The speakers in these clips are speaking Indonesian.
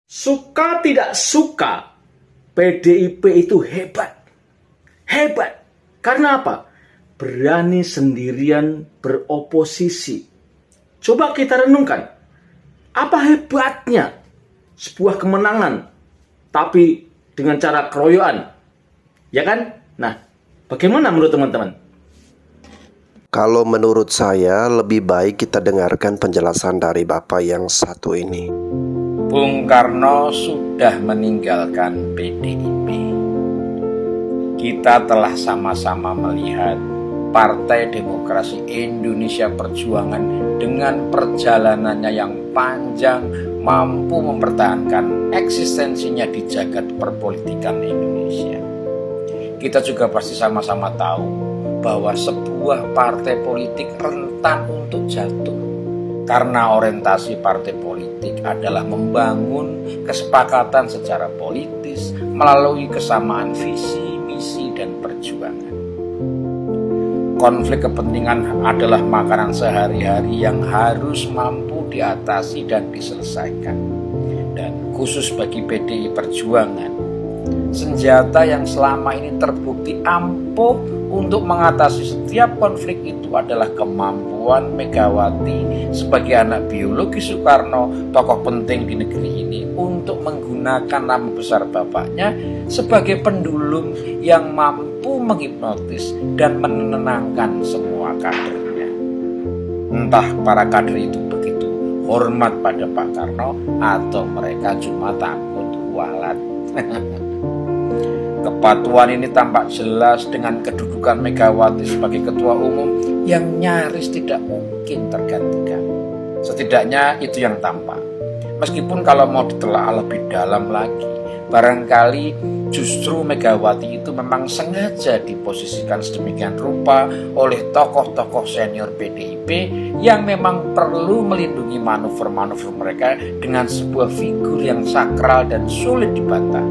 Suka tidak suka, PDIP itu hebat. Hebat. Karena apa? Berani sendirian beroposisi. Coba kita renungkan. Apa hebatnya sebuah kemenangan, tapi dengan cara keroyokan? Ya kan? Nah, bagaimana menurut teman-teman? Kalau menurut saya, lebih baik kita dengarkan penjelasan dari Bapak yang satu ini. Bung Karno sudah meninggalkan PDIP. Kita telah sama-sama melihat Partai Demokrasi Indonesia Perjuangan dengan perjalanannya yang panjang mampu mempertahankan eksistensinya di jagat perpolitikan Indonesia. Kita juga pasti sama-sama tahu bahwa sebuah partai politik rentan untuk jatuh karena orientasi partai politik adalah membangun kesepakatan secara politis melalui kesamaan visi, misi, dan perjuangan. Konflik kepentingan adalah makanan sehari-hari yang harus mampu diatasi dan diselesaikan. Dan khusus bagi PDI Perjuangan, senjata yang selama ini terbukti ampuh untuk mengatasi setiap konflik itu adalah kemampuan Megawati sebagai anak biologi Soekarno, tokoh penting di negeri ini, untuk menggunakan nama besar bapaknya sebagai pendulum yang mampu menghipnotis dan menenangkan semua kadernya. Entah para kader itu begitu hormat pada Pak Karno atau mereka cuma takut kualat. Kepatuhan ini tampak jelas dengan kedudukan Megawati sebagai ketua umum yang nyaris tidak mungkin tergantikan. Setidaknya itu yang tampak. Meskipun kalau mau ditelaah lebih dalam lagi, barangkali justru Megawati itu memang sengaja diposisikan sedemikian rupa oleh tokoh-tokoh senior PDIP yang memang perlu melindungi manuver-manuver mereka dengan sebuah figur yang sakral dan sulit dibantah.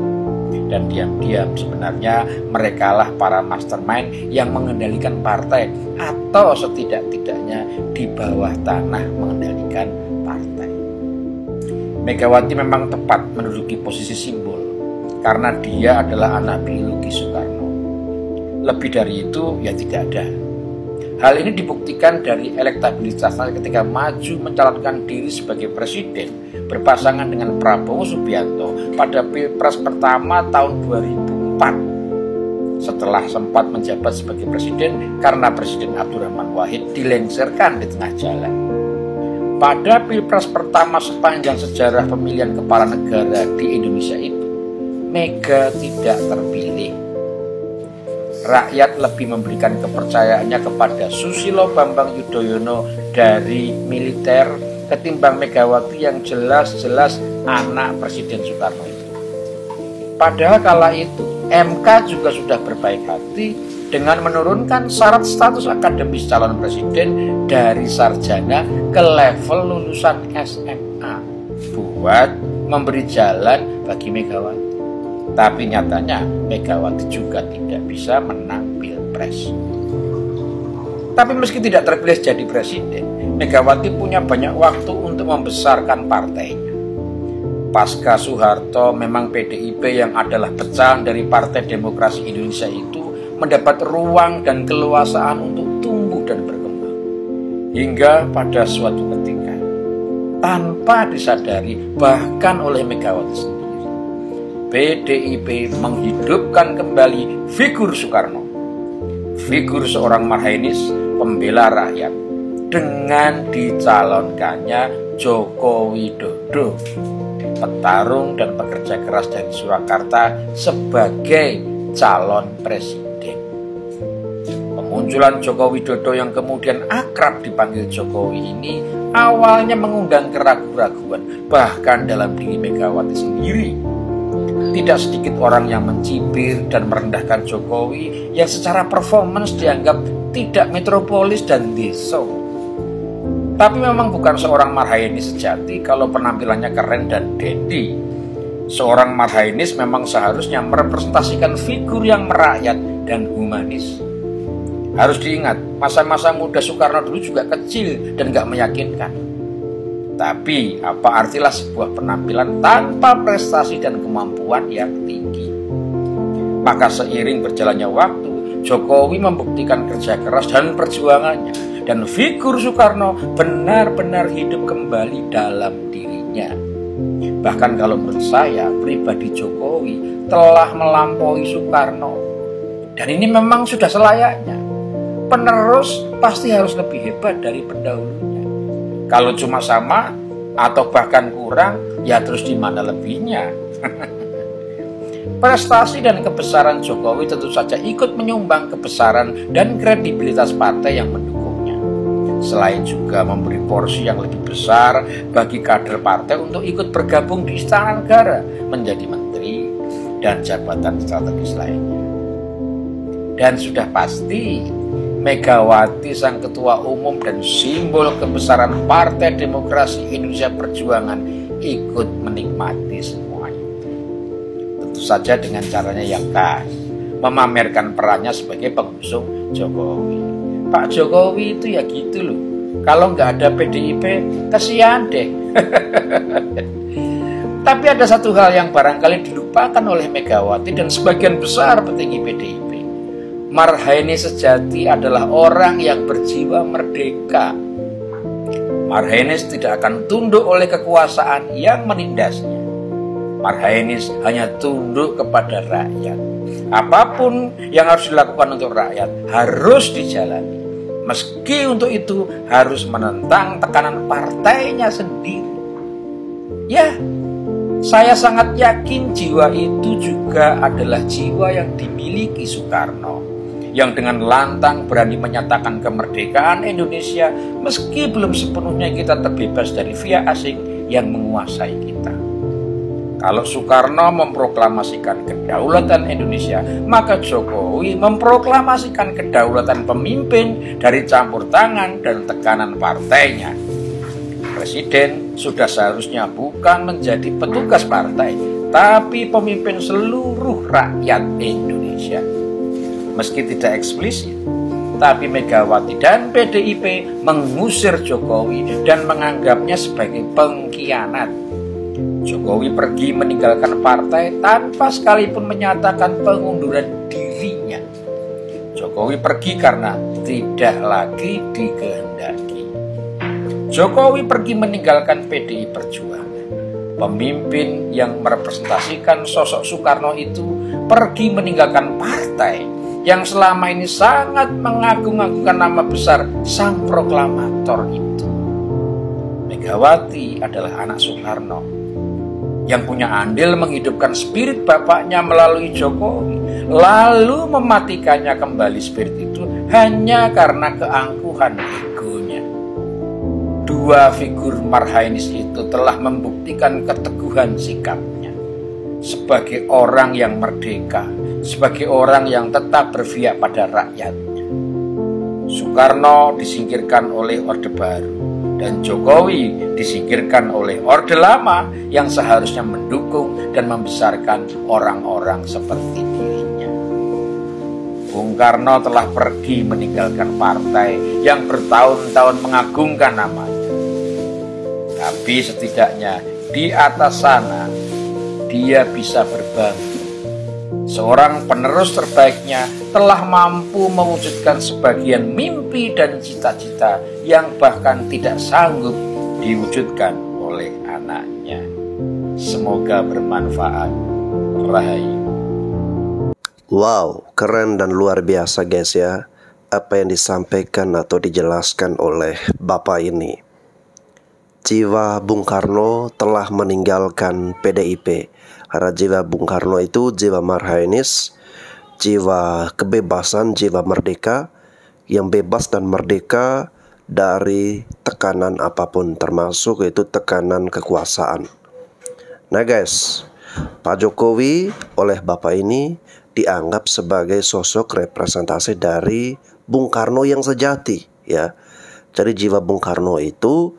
Dan diam-diam sebenarnya merekalah para mastermind yang mengendalikan partai, atau setidak-tidaknya di bawah tanah mengendalikan partai. Megawati memang tepat menduduki posisi simbol karena dia adalah anak biologi Soekarno. Lebih dari itu ya tidak ada. Hal ini dibuktikan dari elektabilitasnya ketika maju mencalonkan diri sebagai presiden berpasangan dengan Prabowo Subianto pada Pilpres pertama tahun 2004 setelah sempat menjabat sebagai presiden karena Presiden Abdurrahman Wahid dilengsarkan di tengah jalan. Pada Pilpres pertama sepanjang sejarah pemilihan kepala negara di Indonesia itu, Mega tidak terpilih. Rakyat lebih memberikan kepercayaannya kepada Susilo Bambang Yudhoyono dari militer ketimbang Megawati yang jelas-jelas anak Presiden Soekarno itu. Padahal kala itu MK juga sudah berbaik hati dengan menurunkan syarat status akademis calon presiden dari sarjana ke level lulusan SMA buat memberi jalan bagi Megawati. Tapi nyatanya Megawati juga tidak bisa menang Pilpres. Tapi meski tidak terpilih jadi presiden, Megawati punya banyak waktu untuk membesarkan partainya. Pasca Soeharto, memang PDIP yang adalah pecahan dari Partai Demokrasi Indonesia itu mendapat ruang dan keleluasaan untuk tumbuh dan berkembang. Hingga pada suatu ketika, tanpa disadari bahkan oleh Megawati sendiri, PDIP menghidupkan kembali figur Soekarno, figur seorang marhainis pembela rakyat, dengan dicalonkannya Joko Widodo, petarung dan pekerja keras dari Surakarta, sebagai calon presiden. Pemunculan Joko Widodo yang kemudian akrab dipanggil Jokowi ini awalnya mengundang keraguan-raguan bahkan dalam diri Megawati sendiri. Tidak sedikit orang yang mencibir dan merendahkan Jokowi yang secara performance dianggap tidak metropolis dan deso. Tapi memang bukan seorang marhainis sejati kalau penampilannya keren dan dandy. Seorang marhainis memang seharusnya merepresentasikan figur yang merakyat dan humanis. Harus diingat, masa-masa muda Soekarno dulu juga kecil dan gak meyakinkan. Tetapi apa artilah sebuah penampilan tanpa prestasi dan kemampuan yang tinggi? Maka seiring berjalannya waktu, Jokowi membuktikan kerja keras dan perjuangannya, dan figur Soekarno benar-benar hidup kembali dalam dirinya. Bahkan kalau menurut saya, pribadi Jokowi telah melampaui Soekarno. Dan ini memang sudah selayaknya. Penerus pasti harus lebih hebat dari pendahulunya. Kalau cuma sama atau bahkan kurang, ya terus di mana lebihnya? Prestasi dan kebesaran Jokowi tentu saja ikut menyumbang kebesaran dan kredibilitas partai yang mendukungnya. Selain juga memberi porsi yang lebih besar bagi kader partai untuk ikut bergabung di Istana Negara, menjadi menteri dan jabatan strategis lainnya. Dan sudah pasti Megawati sang ketua umum dan simbol kebesaran Partai Demokrasi Indonesia Perjuangan ikut menikmati semua itu. Tentu saja dengan caranya yang khas, memamerkan perannya sebagai pengusung Jokowi. Pak Jokowi itu ya gitu loh, kalau nggak ada PDIP kasihan deh. Tapi ada satu hal yang barangkali dilupakan oleh Megawati dan sebagian besar petinggi PDIP. Marhaini sejati adalah orang yang berjiwa merdeka. Marhainis tidak akan tunduk oleh kekuasaan yang menindasnya. Marhainis hanya tunduk kepada rakyat. Apapun yang harus dilakukan untuk rakyat harus dijalani, meski untuk itu harus menentang tekanan partainya sendiri. Ya, saya sangat yakin jiwa itu juga adalah jiwa yang dimiliki Soekarno, yang dengan lantang berani menyatakan kemerdekaan Indonesia meski belum sepenuhnya kita terbebas dari pihak asing yang menguasai kita. Kalau Soekarno memproklamasikan kedaulatan Indonesia, maka Jokowi memproklamasikan kedaulatan pemimpin dari campur tangan dan tekanan partainya. Presiden sudah seharusnya bukan menjadi petugas partai, tapi pemimpin seluruh rakyat Indonesia. Meski tidak eksplisit, tapi Megawati dan PDIP mengusir Jokowi dan menganggapnya sebagai pengkhianat. Jokowi pergi meninggalkan partai tanpa sekalipun menyatakan pengunduran dirinya. Jokowi pergi karena tidak lagi dikehendaki. Jokowi pergi meninggalkan PDI Perjuangan. Pemimpin yang merepresentasikan sosok Soekarno itu pergi meninggalkan partai yang selama ini sangat mengagung-agungkan nama besar sang proklamator itu. Megawati adalah anak Soekarno yang punya andil menghidupkan spirit bapaknya melalui Jokowi, lalu mematikannya kembali spirit itu hanya karena keangkuhan egonya. Dua figur Marhainis itu telah membuktikan keteguhan sikapnya sebagai orang yang merdeka, sebagai orang yang tetap berpihak pada rakyatnya. Soekarno disingkirkan oleh Orde Baru dan Jokowi disingkirkan oleh Orde Lama yang seharusnya mendukung dan membesarkan orang-orang seperti dirinya. Bung Karno telah pergi meninggalkan partai yang bertahun-tahun mengagungkan namanya. Tapi setidaknya di atas sana dia bisa berbangga. Seorang penerus terbaiknya telah mampu mewujudkan sebagian mimpi dan cita-cita yang bahkan tidak sanggup diwujudkan oleh anaknya. Semoga bermanfaat. Rahayu. Wow, keren dan luar biasa guys ya, apa yang disampaikan atau dijelaskan oleh Bapak ini. Jiwa Bung Karno telah meninggalkan PDIP. Karena jiwa Bung Karno itu jiwa Marhainis, jiwa kebebasan, jiwa merdeka, yang bebas dan merdeka dari tekanan apapun, termasuk itu tekanan kekuasaan. Nah guys, Pak Jokowi oleh Bapak ini dianggap sebagai sosok representasi dari Bung Karno yang sejati ya. Jadi jiwa Bung Karno itu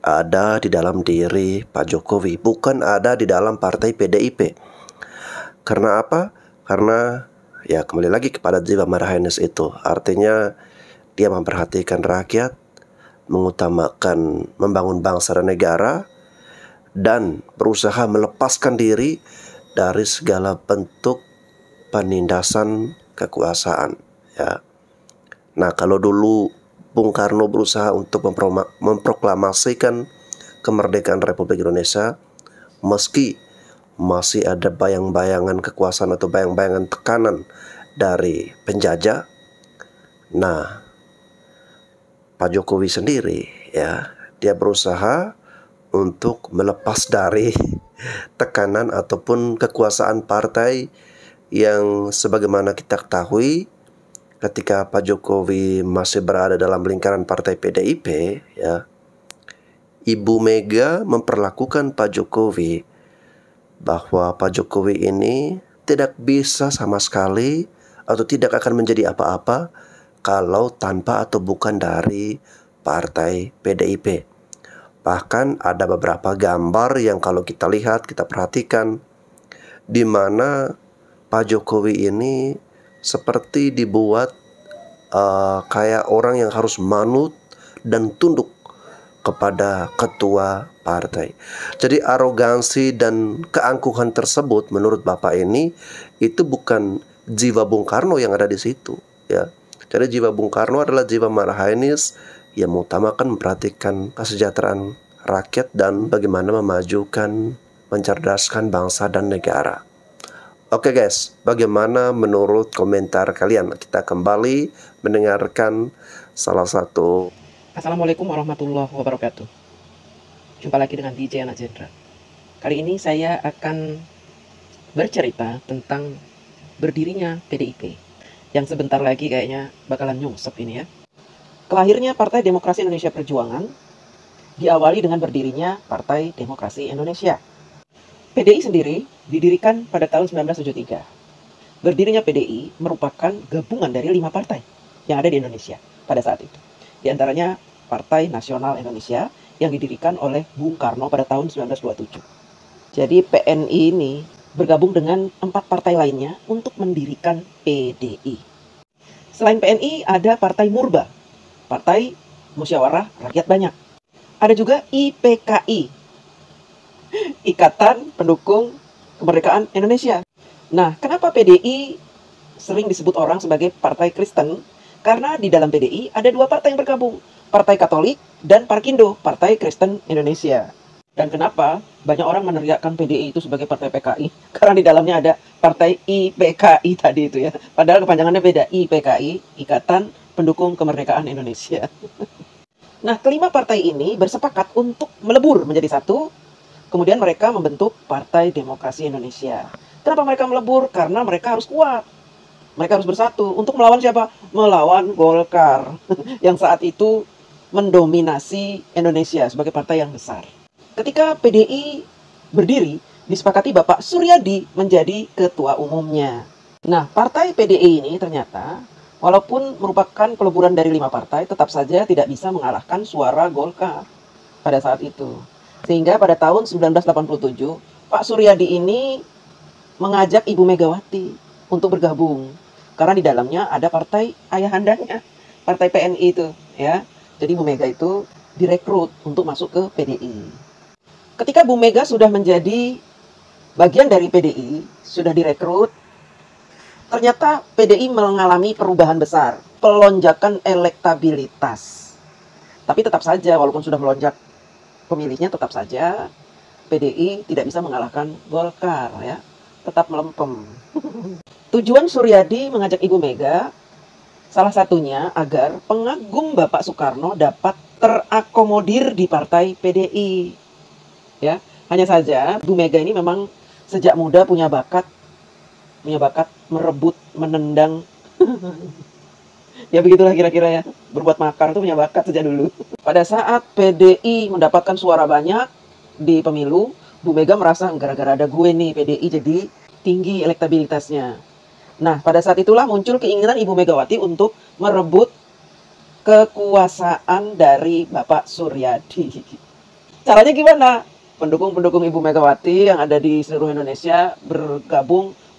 ada di dalam diri Pak Jokowi, bukan ada di dalam partai PDIP. Karena apa? Karena ya kembali lagi kepada jiwa Marhainis itu. Artinya dia memperhatikan rakyat, mengutamakan membangun bangsa dan negara, dan berusaha melepaskan diri dari segala bentuk penindasan kekuasaan, ya. Nah, kalau dulu Bung Karno berusaha untuk memproklamasikan kemerdekaan Republik Indonesia, meski masih ada bayang-bayangan kekuasaan atau bayang-bayangan tekanan dari penjajah. Nah, Pak Jokowi sendiri, ya, dia berusaha untuk melepas dari tekanan ataupun kekuasaan partai yang sebagaimana kita ketahui ketika Pak Jokowi masih berada dalam lingkaran partai PDIP, ya, Ibu Mega memperlakukan Pak Jokowi bahwa Pak Jokowi ini tidak bisa sama sekali atau tidak akan menjadi apa-apa kalau tanpa atau bukan dari partai PDIP. Bahkan ada beberapa gambar yang kalau kita lihat, kita perhatikan, di mana Pak Jokowi ini seperti dibuat kayak orang yang harus manut dan tunduk kepada ketua partai. Jadi arogansi dan keangkuhan tersebut menurut Bapak ini itu bukan jiwa Bung Karno yang ada di situ, ya. Jadi jiwa Bung Karno adalah jiwa marhainis yang mengutamakan memperhatikan kesejahteraan rakyat dan bagaimana memajukan, mencerdaskan bangsa dan negara. Oke guys, bagaimana menurut komentar kalian? Kita kembali mendengarkan salah satu. Assalamualaikum warahmatullahi wabarakatuh. Jumpa lagi dengan DJ Anak Jenderal. Kali ini saya akan bercerita tentang berdirinya PDIP, yang sebentar lagi kayaknya bakalan nyungsep ini, ya. Kelahirnya Partai Demokrasi Indonesia Perjuangan diawali dengan berdirinya Partai Demokrasi Indonesia. PDI sendiri didirikan pada tahun 1973. Berdirinya PDI merupakan gabungan dari 5 partai yang ada di Indonesia pada saat itu. Di antaranya Partai Nasional Indonesia yang didirikan oleh Bung Karno pada tahun 1927. Jadi PNI ini bergabung dengan 4 partai lainnya untuk mendirikan PDI. Selain PNI ada Partai Murba, Partai Musyawarah Rakyat Banyak. Ada juga IPKI, Ikatan Pendukung Kemerdekaan Indonesia. Nah, kenapa PDI sering disebut orang sebagai Partai Kristen? Karena di dalam PDI ada 2 partai yang bergabung, Partai Katolik dan Parkindo, Partai Kristen Indonesia. Dan kenapa banyak orang meneriakkan PDI itu sebagai Partai PKI? Karena di dalamnya ada Partai IPKI tadi itu, ya. Padahal kepanjangannya beda, IPKI, Ikatan Pendukung Kemerdekaan Indonesia. Nah, kelima partai ini bersepakat untuk melebur menjadi satu, kemudian mereka membentuk Partai Demokrasi Indonesia. Kenapa mereka melebur? Karena mereka harus kuat. Mereka harus bersatu. Untuk melawan siapa? Melawan Golkar yang saat itu mendominasi Indonesia sebagai partai yang besar. Ketika PDI berdiri, disepakati Bapak Suryadi menjadi ketua umumnya. Nah, partai PDI ini ternyata walaupun merupakan peleburan dari 5 partai, tetap saja tidak bisa mengalahkan suara Golkar pada saat itu. Sehingga pada tahun 1987, Pak Suryadi ini mengajak Ibu Megawati untuk bergabung. Karena di dalamnya ada partai ayahandanya, partai PNI itu, ya. Jadi Bu Mega itu direkrut untuk masuk ke PDI. Ketika Bu Mega sudah menjadi bagian dari PDI, sudah direkrut, ternyata PDI mengalami perubahan besar, pelonjakan elektabilitas. Tapi tetap saja, walaupun sudah melonjak pemilihnya, tetap saja PDI tidak bisa mengalahkan Golkar, ya. Tetap melempem. Tujuan Suryadi mengajak Ibu Mega salah satunya agar pengagum Bapak Soekarno dapat terakomodir di partai PDI. Ya, hanya saja Bu Mega ini memang sejak muda punya bakat merebut, menendang. Ya begitulah kira-kira, ya. Berbuat makar itu punya bakat sejak dulu. Pada saat PDI mendapatkan suara banyak di pemilu, Bu Mega merasa gara-gara ada gue nih PDI jadi tinggi elektabilitasnya. Nah, pada saat itulah muncul keinginan Ibu Megawati untuk merebut kekuasaan dari Bapak Suryadi. Caranya gimana? Pendukung-pendukung Ibu Megawati yang ada di seluruh Indonesia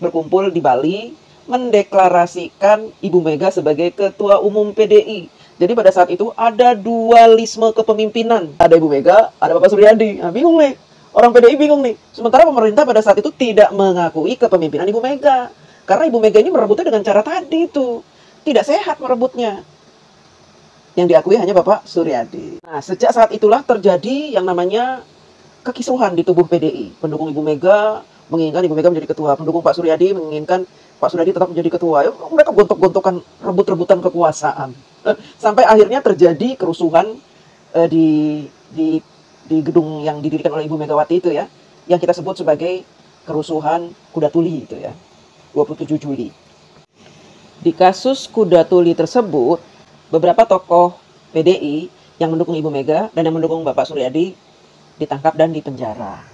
berkumpul di Bali, mendeklarasikan Ibu Mega sebagai Ketua Umum PDI. Jadi pada saat itu ada dualisme kepemimpinan. Ada Ibu Mega, ada Bapak Suryadi. Nah, bingung nih. Orang PDI bingung nih. Sementara pemerintah pada saat itu tidak mengakui kepemimpinan Ibu Mega. Karena Ibu Mega ini merebutnya dengan cara tadi itu. Tidak sehat merebutnya. Yang diakui hanya Bapak Suryadi. Nah, sejak saat itulah terjadi yang namanya kekisruhan di tubuh PDI. Pendukung Ibu Mega menginginkan Ibu Mega menjadi ketua. Pendukung Pak Suryadi menginginkan Pak Suryadi tetap menjadi ketua. Ya, mereka gontok-gontokan, rebut-rebutan kekuasaan. Sampai akhirnya terjadi kerusuhan di gedung yang didirikan oleh Ibu Megawati itu ya, yang kita sebut sebagai kerusuhan Kuda Tuli itu ya, 27 Juli. Di kasus Kuda Tuli tersebut, beberapa tokoh PDI yang mendukung Ibu Mega dan yang mendukung Bapak Suryadi ditangkap dan dipenjara.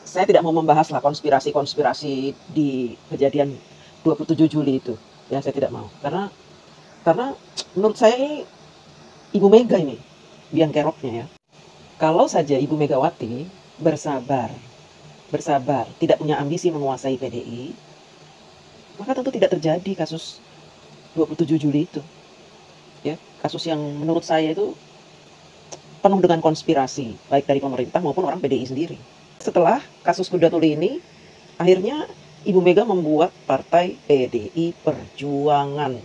Saya tidak mau membahas lah konspirasi di kejadian 27 Juli itu. Ya, saya tidak mau. Karena menurut saya ini Ibu Mega ini biang keroknya ya. Kalau saja Ibu Megawati bersabar, tidak punya ambisi menguasai PDI, maka tentu tidak terjadi kasus 27 Juli itu. Ya, kasus yang menurut saya itu penuh dengan konspirasi, baik dari pemerintah maupun orang PDI sendiri. Setelah kasus Kuda Tuli ini, akhirnya Ibu Mega membuat partai PDI Perjuangan.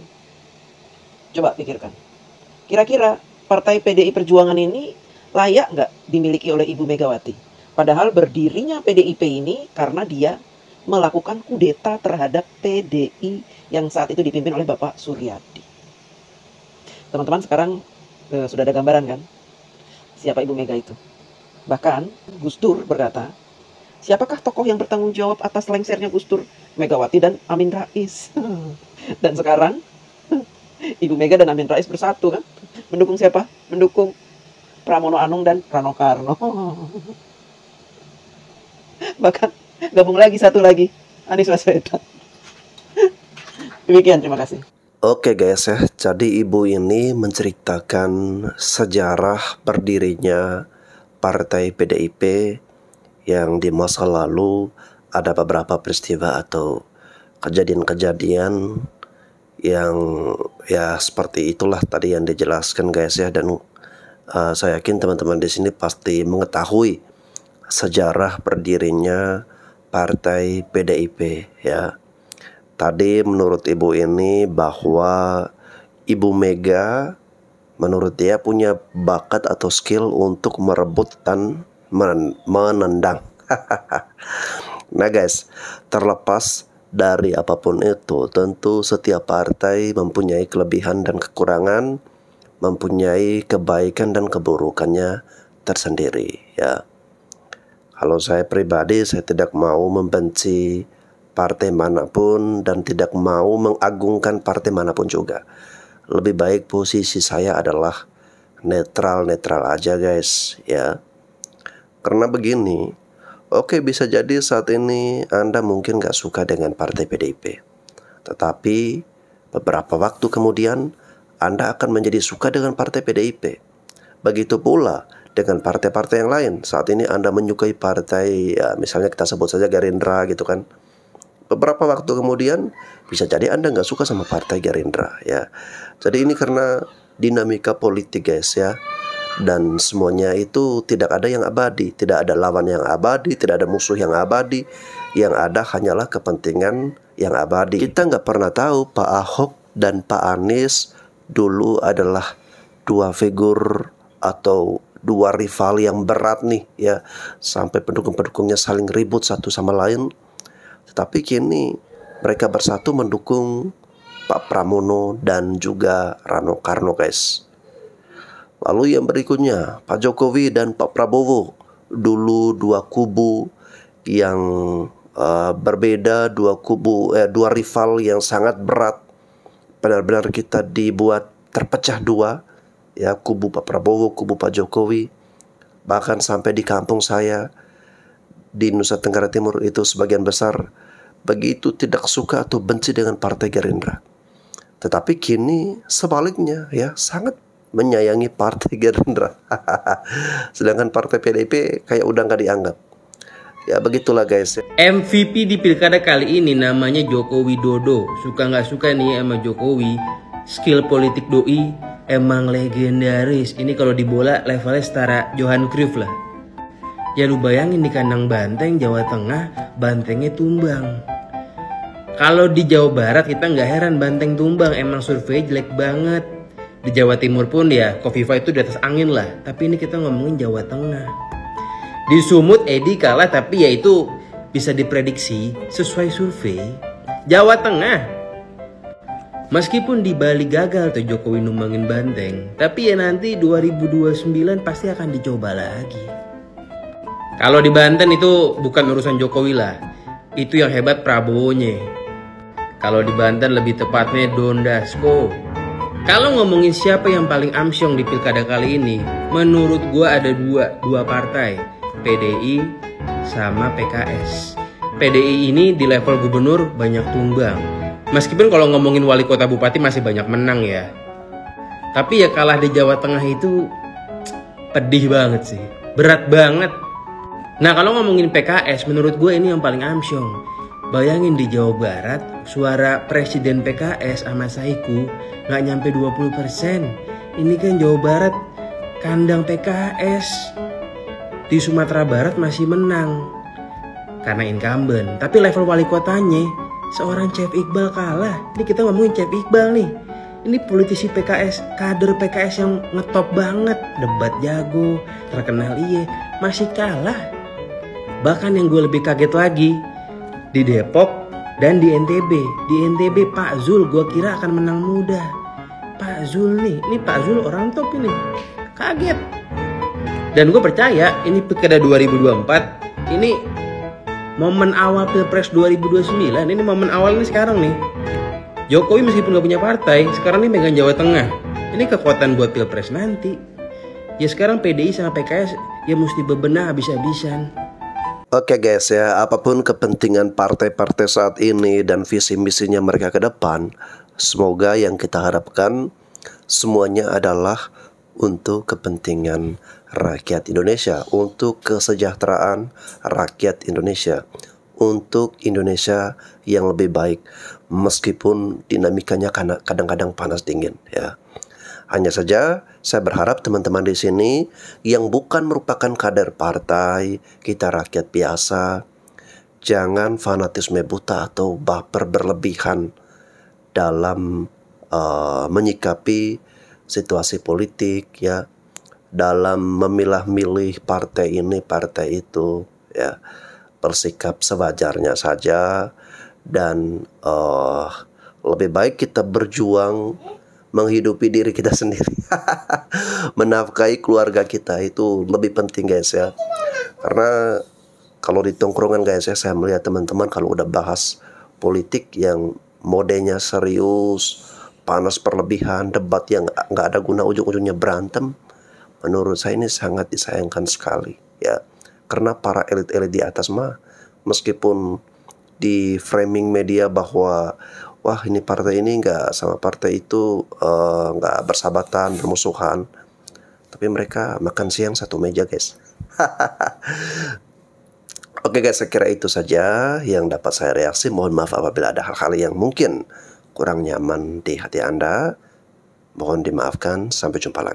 Coba pikirkan. Kira-kira partai PDI Perjuangan ini layak nggak dimiliki oleh Ibu Megawati? Padahal berdirinya PDIP ini karena dia melakukan kudeta terhadap PDI yang saat itu dipimpin oleh Bapak Suryadi. Teman-teman sekarang sudah ada gambaran kan? Siapa Ibu Mega itu? Bahkan Gus Dur berkata, siapakah tokoh yang bertanggung jawab atas lengsernya Gus Dur? Megawati dan Amin Rais. Dan sekarang Ibu Mega dan Amin Rais bersatu kan? Mendukung siapa? Mendukung Pramono Anung dan Rano Karno. Bahkan gabung lagi satu lagi, Anies Baswedan. Demikian, terima kasih. Oke guys ya, jadi ibu ini menceritakan sejarah berdirinya partai PDIP yang di masa lalu ada beberapa peristiwa atau kejadian-kejadian yang ya seperti itulah tadi yang dijelaskan guys ya, dan saya yakin teman-teman di sini pasti mengetahui sejarah berdirinya partai PDIP ya. Tadi menurut ibu ini bahwa Ibu Mega menurut dia punya bakat atau skill untuk merebut dan menendang. Nah guys, terlepas dari apapun itu, tentu setiap partai mempunyai kelebihan dan kekurangan, mempunyai kebaikan dan keburukannya tersendiri ya. Kalau saya pribadi, saya tidak mau membenci partai manapun dan tidak mau mengagungkan partai manapun juga. Lebih baik posisi saya adalah netral-netral aja guys ya. Karena begini, oke, bisa jadi saat ini Anda mungkin gak suka dengan partai PDIP, tetapi beberapa waktu kemudian Anda akan menjadi suka dengan partai PDIP. Begitu pula dengan partai-partai yang lain. Saat ini Anda menyukai partai ya, misalnya kita sebut saja Gerindra gitu kan. Beberapa waktu kemudian bisa jadi Anda nggak suka sama partai Gerindra ya. Jadi ini karena dinamika politik guys ya. Dan semuanya itu tidak ada yang abadi, tidak ada lawan yang abadi, tidak ada musuh yang abadi. Yang ada hanyalah kepentingan yang abadi. Kita nggak pernah tahu Pak Ahok dan Pak Anies dulu adalah dua figur atau dua rival yang berat nih ya, sampai pendukung-pendukungnya saling ribut satu sama lain. Tetapi kini mereka bersatu mendukung Pak Pramono dan juga Rano Karno guys. Lalu yang berikutnya Pak Jokowi dan Pak Prabowo, dulu dua kubu yang berbeda, dua rival yang sangat berat. Benar-benar kita dibuat terpecah dua ya, kubu Pak Prabowo, kubu Pak Jokowi. Bahkan sampai di kampung saya di Nusa Tenggara Timur itu sebagian besar begitu tidak suka atau benci dengan partai Gerindra. Tetapi kini sebaliknya ya, sangat menyayangi partai Gerindra. Sedangkan partai PDIP kayak udah nggak dianggap. Ya begitulah guys ya. MVP di pilkada kali ini namanya Joko Widodo. Suka nggak suka nih sama Jokowi, skill politik doi emang legendaris. Ini kalau di bola levelnya setara Johan Cruyff lah. Ya lu bayangin di kandang Banteng Jawa Tengah, Bantengnya tumbang. Kalau di Jawa Barat kita nggak heran Banteng tumbang, emang survei jelek banget. Di Jawa Timur pun ya Kofifa itu di atas angin lah. Tapi ini kita ngomongin Jawa Tengah. Di Sumut Edi kalah, tapi ya itu bisa diprediksi sesuai survei. Jawa Tengah, meskipun di Bali gagal tuh Jokowi numbangin Banteng, tapi ya nanti 2029 pasti akan dicoba lagi. Kalau di Banten itu bukan urusan Jokowi lah, itu yang hebat Prabowo-nya. Kalau di Banten lebih tepatnya Dondasko. Kalau ngomongin siapa yang paling amsyong di pilkada kali ini, menurut gua ada dua partai, PDI sama PKS. PDI ini di level gubernur banyak tumbang. Meskipun kalau ngomongin wali kota bupati masih banyak menang ya. Tapi ya kalah di Jawa Tengah itu pedih banget sih. Berat banget. Nah kalau ngomongin PKS menurut gue ini yang paling amsyong. Bayangin di Jawa Barat suara presiden PKS sama Saiku gak nyampe 20%. Ini kan Jawa Barat kandang PKS. Di Sumatera Barat masih menang karena incumbent. Tapi level wali kotanya seorang Chef Iqbal kalah. Ini kita ngomongin Chef Iqbal nih. Ini politisi PKS, kader PKS yang ngetop banget. Debat jago, terkenal iye, masih kalah. Bahkan yang gue lebih kaget lagi, di Depok dan di NTB. Di NTB Pak Zul gue kira akan menang mudah. Pak Zul nih, ini Pak Zul orang top ini. Kaget. Dan gue percaya ini pilkada 2024, ini momen awal Pilpres 2029, ini momen awal nih sekarang nih. Jokowi meskipun gak punya partai, sekarang nih megang Jawa Tengah. Ini kekuatan buat Pilpres nanti. Ya sekarang PDI sama PKS ya mesti bebenah habis-habisan. Oke guys ya, apapun kepentingan partai-partai saat ini dan visi misinya mereka ke depan, semoga yang kita harapkan semuanya adalah untuk kepentingan rakyat Indonesia, untuk kesejahteraan rakyat Indonesia, untuk Indonesia yang lebih baik, meskipun dinamikanya kadang-kadang panas dingin ya. Hanya saja saya berharap teman-teman di sini yang bukan merupakan kader partai, kita rakyat biasa, jangan fanatisme buta atau baper berlebihan dalam menyikapi situasi politik ya, dalam memilah-milih partai ini, partai itu ya. Bersikap sewajarnya saja dan lebih baik kita berjuang menghidupi diri kita sendiri. Menafkahi keluarga kita itu lebih penting guys ya. Karena kalau di tongkrongan guys ya, saya melihat teman-teman kalau udah bahas politik yang modenya serius, panas berlebihan, debat yang nggak ada guna, ujung-ujungnya berantem, menurut saya ini sangat disayangkan sekali ya. Karena para elit-elit di atas mah, meskipun di framing media bahwa wah ini partai ini nggak sama partai itu nggak bersahabatan, bermusuhan, tapi mereka makan siang satu meja guys. Oke guys, saya kira itu saja yang dapat saya reaksi. Mohon maaf apabila ada hal-hal yang mungkin kurang nyaman di hati Anda. Mohon dimaafkan. Sampai jumpa lagi.